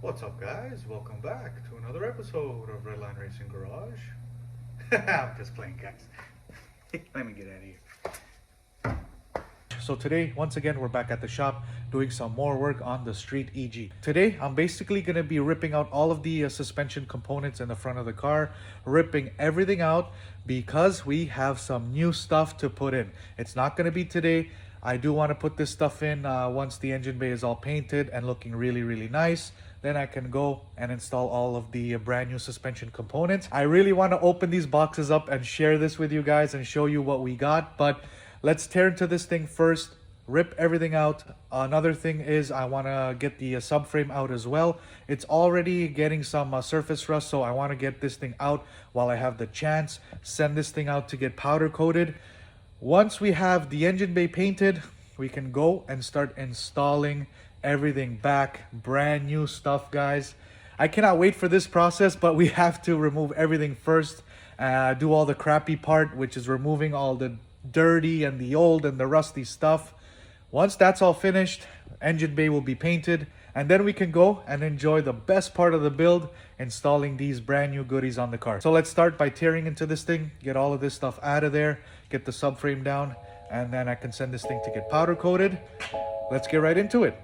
What's up, guys? Welcome back to another episode of Redline Racing Garage. I'm just playing, guys. Let me get out of here. So today, once again, we're back at the shop doing some more work on the Street EG. Today, I'm basically going to be ripping out all of the suspension components in the front of the car, ripping everything out because we have some new stuff to put in. It's not going to be today. I do want to put this stuff in once the engine bay is all painted and looking really, really nice. Then I can go and install all of the brand new suspension components. I really want to open these boxes up and share this with you guys and show you what we got. But let's tear into this thing first, rip everything out. Another thing is I want to get the subframe out as well. It's already getting some surface rust, so I want to get this thing out while I have the chance. Send this thing out to get powder coated. Once we have the engine bay painted, we can go and start installing everything back. Brand new stuff, guys. I cannot wait for this process, but we have to remove everything first. Do all the crappy part, which is removing all the dirty and the old and the rusty stuff. Once that's all finished, engine bay will be painted, and then we can go and enjoy the best part of the build, installing these brand new goodies on the car. So let's start by tearing into this thing, get all of this stuff out of there, get the subframe down, and then I can send this thing to get powder coated. Let's get right into it.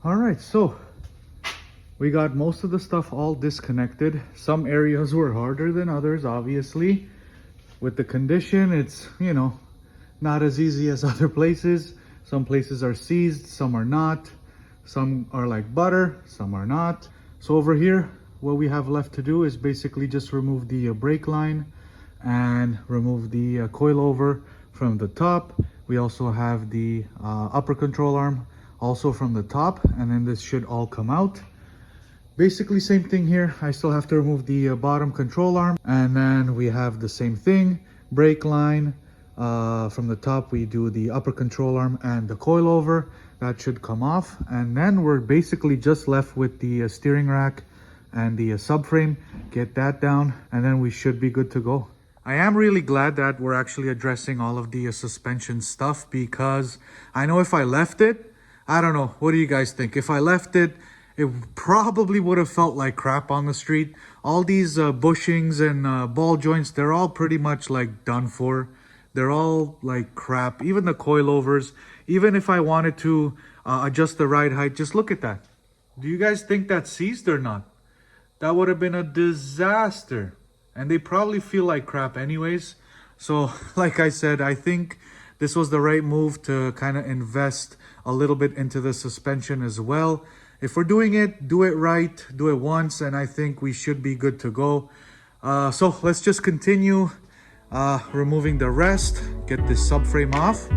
Alright, so we got most of the stuff all disconnected. Some areas were harder than others, obviously. With the condition, it's, not as easy as other places. Some places are seized, some are not. Some are like butter, some are not. So over here, what we have left to do is basically just remove the brake line and remove the coilover from the top. We also have the upper control arm also from the top, and then this should all come out. Basically same thing here. I still have to remove the bottom control arm, and then we have the same thing, brake line. From the top we do the upper control arm and the coilover. That should come off, and then we're basically just left with the steering rack and the subframe. Get that down, and then we should be good to go. I am really glad that we're actually addressing all of the suspension stuff, because I know if I left it, I don't know, what do you guys think? If I left it, it probably would have felt like crap on the street. All these bushings and ball joints, they're all pretty much like done for. They're all like crap. Even the coilovers, even if I wanted to adjust the ride height, just look at that. Do you guys think that's seized or not? That would have been a disaster. And they probably feel like crap anyways. So like I said, I think this was the right move to kind of invest a little bit into the suspension as well. If we're doing it, do it right, do it once, and I think we should be good to go. So let's just continue removing the rest, get this subframe off.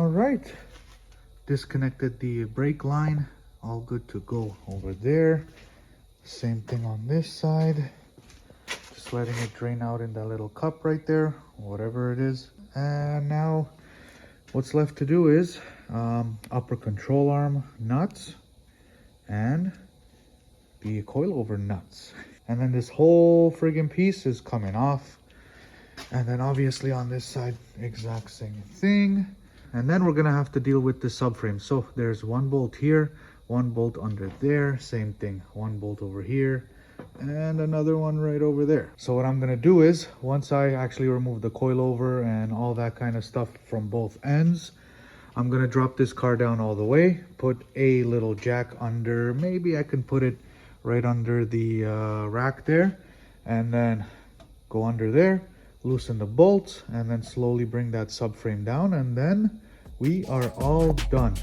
Right, disconnected the brake line, all good to go over there. Same thing on this side, just letting it drain out in that little cup right there, whatever it is. And now what's left to do is upper control arm nuts and the coilover nuts. And then this whole friggin' piece is coming off. And then obviously on this side, exact same thing. And then we're gonna have to deal with the subframe. So there's one bolt here, one bolt under there, same thing. One bolt over here, and another one right over there. So what I'm gonna do is, once I actually remove the coilover and all that kind of stuff from both ends, I'm gonna drop this car down all the way, put a little jack under, maybe I can put it right under the rack there, and then go under there, loosen the bolts, and then slowly bring that subframe down, and then we are all done.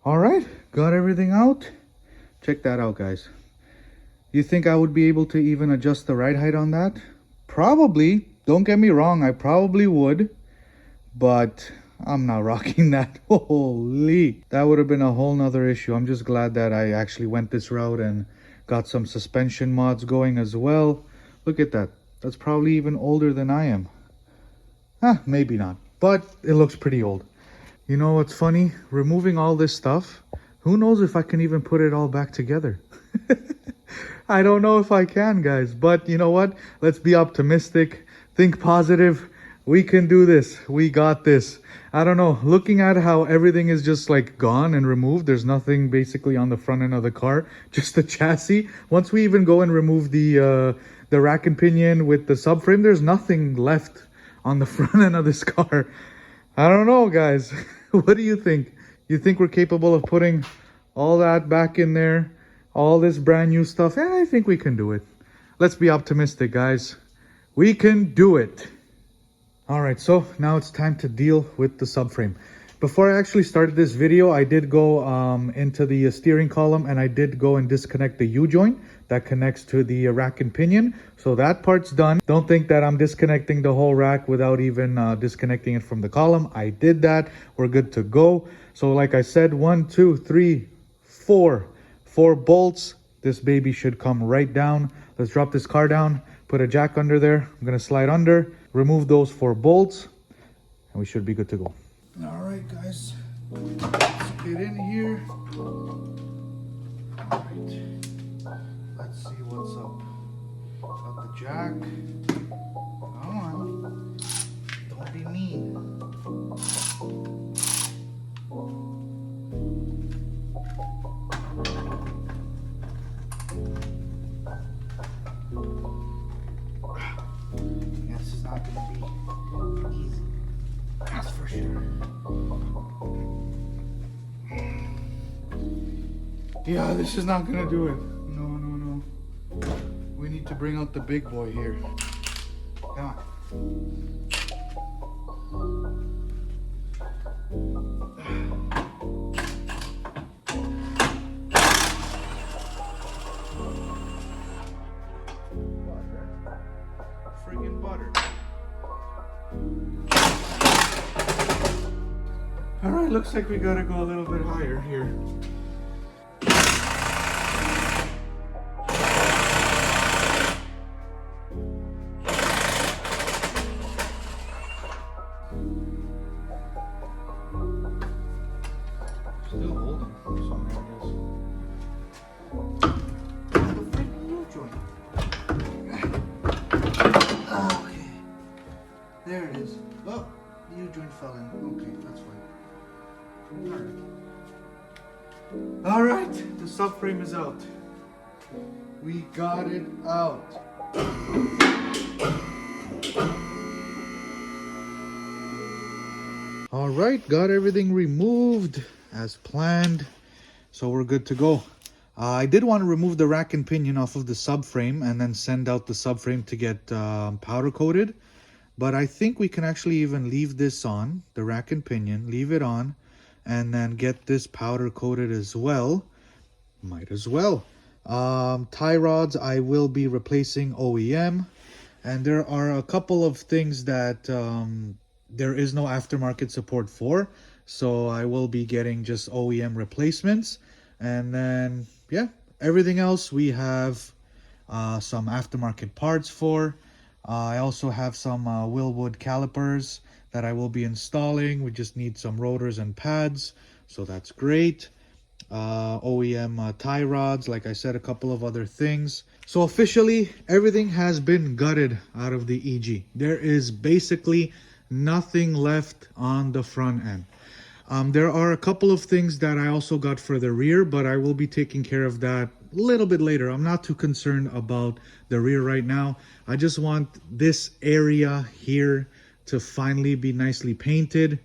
All right, got everything out. Check that out, guys. You think I would be able to even adjust the ride height on that? Probably. Don't get me wrong, I probably would, but I'm not rocking that. Holy, that would have been a whole nother issue. I'm just glad that I actually went this route and got some suspension mods going as well. Look at that. That's probably even older than I am. Maybe not, but it looks pretty old. You know what's funny? Removing all this stuff, who knows if I can even put it all back together. I don't know if I can, guys, but you know what? Let's be optimistic, think positive. We can do this. We got this. I don't know, looking at how everything is just like gone and removed, there's nothing basically on the front end of the car, just the chassis. Once we even go and remove the rack and pinion with the subframe, there's nothing left on the front end of this car. I don't know, guys. What do you think? You think we're capable of putting all that back in there? All this brand new stuff? I think we can do it. Let's be optimistic, guys. We can do it. All right, so now it's time to deal with the subframe. Before I actually started this video, I did go into the steering column and I did go and disconnect the U-joint that connects to the rack and pinion. So that part's done. Don't think that I'm disconnecting the whole rack without even disconnecting it from the column. I did that. We're good to go. So like I said, 1, 2, 3, 4 bolts. This baby should come right down. Let's drop this car down, put a jack under there. I'm gonna slide under, remove those 4 bolts, and we should be good to go. All right, guys, let's get in here. All right, let's see what's up. Got the jack. Come on, don't be mean. Yeah, this is not gonna be easy. That's for sure. Yeah, this is not gonna do it. No. We need to bring out the big boy here. Come on. Friggin' butter. All right, looks like we gotta go a little bit higher here. Still holding some areas. The freaking U-joint. Okay. There it is. Oh, the U-joint fell in. Okay, that's fine. All right, the subframe is out. We got it out. All right, got everything removed as planned, so we're good to go. I did want to remove the rack and pinion off of the subframe and then send out the subframe to get powder coated, but I think we can actually even leave this on, the rack and pinion, leave it on, and then get this powder coated as well. Might as well. Tie rods I will be replacing OEM, and there are a couple of things that there is no aftermarket support for. So I will be getting just OEM replacements. And then, yeah, everything else we have some aftermarket parts for. I also have some Willwood calipers that I will be installing. We just need some rotors and pads, so that's great. OEM tie rods, like I said, a couple of other things. So officially, everything has been gutted out of the EG. There is basically nothing left on the front end. There are a couple of things that I also got for the rear, but I will be taking care of that a little bit later. I'm not too concerned about the rear right now. I just want this area here to finally be nicely painted.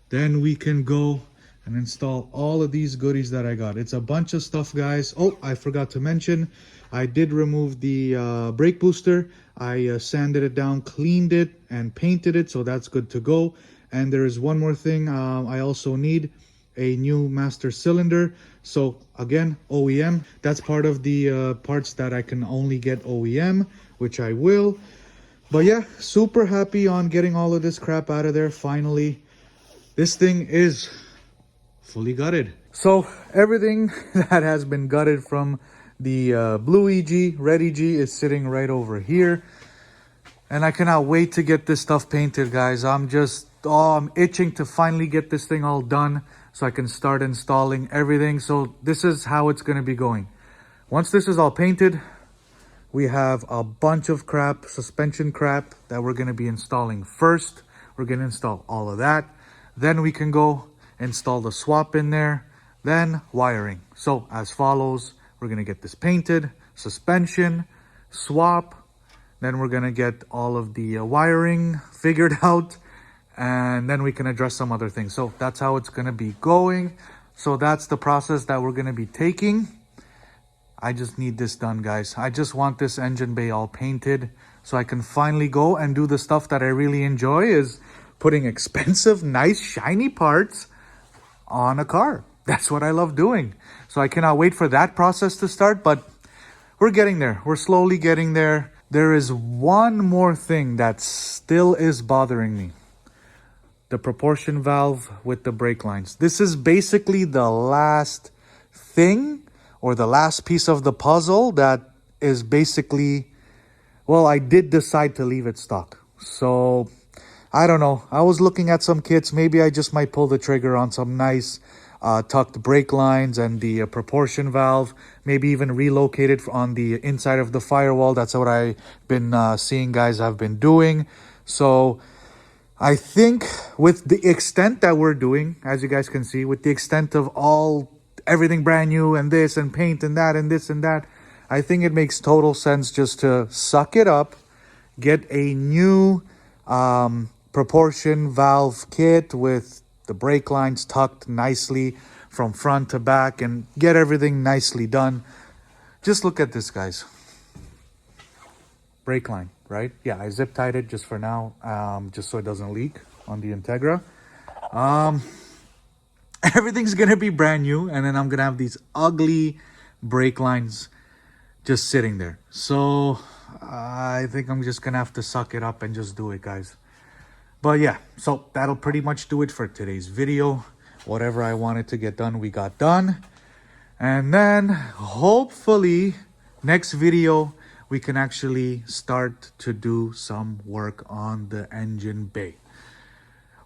Then we can go and install all of these goodies that I got. It's a bunch of stuff, guys. Oh, I forgot to mention, I did remove the brake booster. I sanded it down, cleaned it, and painted it, so that's good to go. And there is one more thing. I also need a new master cylinder. So again, OEM. That's part of the parts that I can only get OEM, which I will. But yeah, super happy on getting all of this crap out of there finally. This thing is fully gutted. So everything that has been gutted from the blue EG, red EG is sitting right over here. And I cannot wait to get this stuff painted, guys. I'm itching to finally get this thing all done so I can start installing everything. So this is how it's going to be going. Once this is all painted, we have a bunch of crap, suspension crap, that we're going to be installing first. We're going to install all of that. Then we can go install the swap in there. Then wiring. So as follows, we're going to get this painted, suspension, swap. Then we're going to get all of the wiring figured out. And then we can address some other things. So that's how it's going to be going. So that's the process that we're going to be taking. I just need this done, guys. I just want this engine bay all painted so I can finally go and do the stuff that I really enjoy, is putting expensive, nice, shiny parts on a car. That's what I love doing. So I cannot wait for that process to start, but we're getting there. We're slowly getting there. There is one more thing that still is bothering me. The proportion valve with the brake lines. This is basically the last thing, or the last piece of the puzzle that is basically, well, I did decide to leave it stock. So I don't know. I was looking at some kits. Maybe I just might pull the trigger on some nice tucked brake lines and the proportion valve. Maybe even relocate it on the inside of the firewall. That's what I've been seeing guys have been doing. So I think with the extent that we're doing, as you guys can see, with the extent of everything brand new and this and paint and that and this and that, I think it makes total sense just to suck it up, get a new proportion valve kit with the brake lines tucked nicely from front to back, and get everything nicely done. Just look at this, guys. Brake line, right? Yeah, I zip tied it just for now, just so it doesn't leak on the Integra. Everything's gonna be brand new, and then I'm gonna have these ugly brake lines just sitting there. So I think I'm just gonna have to suck it up and just do it, guys. But yeah, so that'll pretty much do it for today's video. Whatever I wanted to get done, we got done. And then hopefully next video we can actually start to do some work on the engine bay.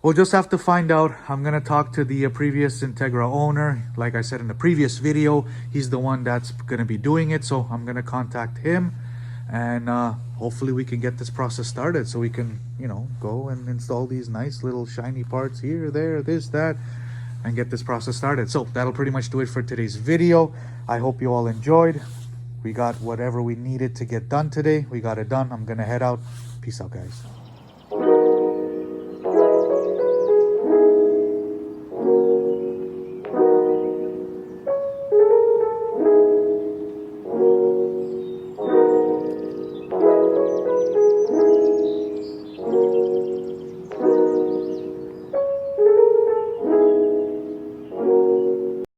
We'll just have to find out. I'm going to talk to the previous Integra owner. Like I said in the previous video, he's the one that's going to be doing it. So I'm going to contact him, and hopefully we can get this process started so we can, go and install these nice little shiny parts here, there, this, that, and get this process started. So that'll pretty much do it for today's video. I hope you all enjoyed. We got whatever we needed to get done today. We got it done. I'm going to head out. Peace out, guys.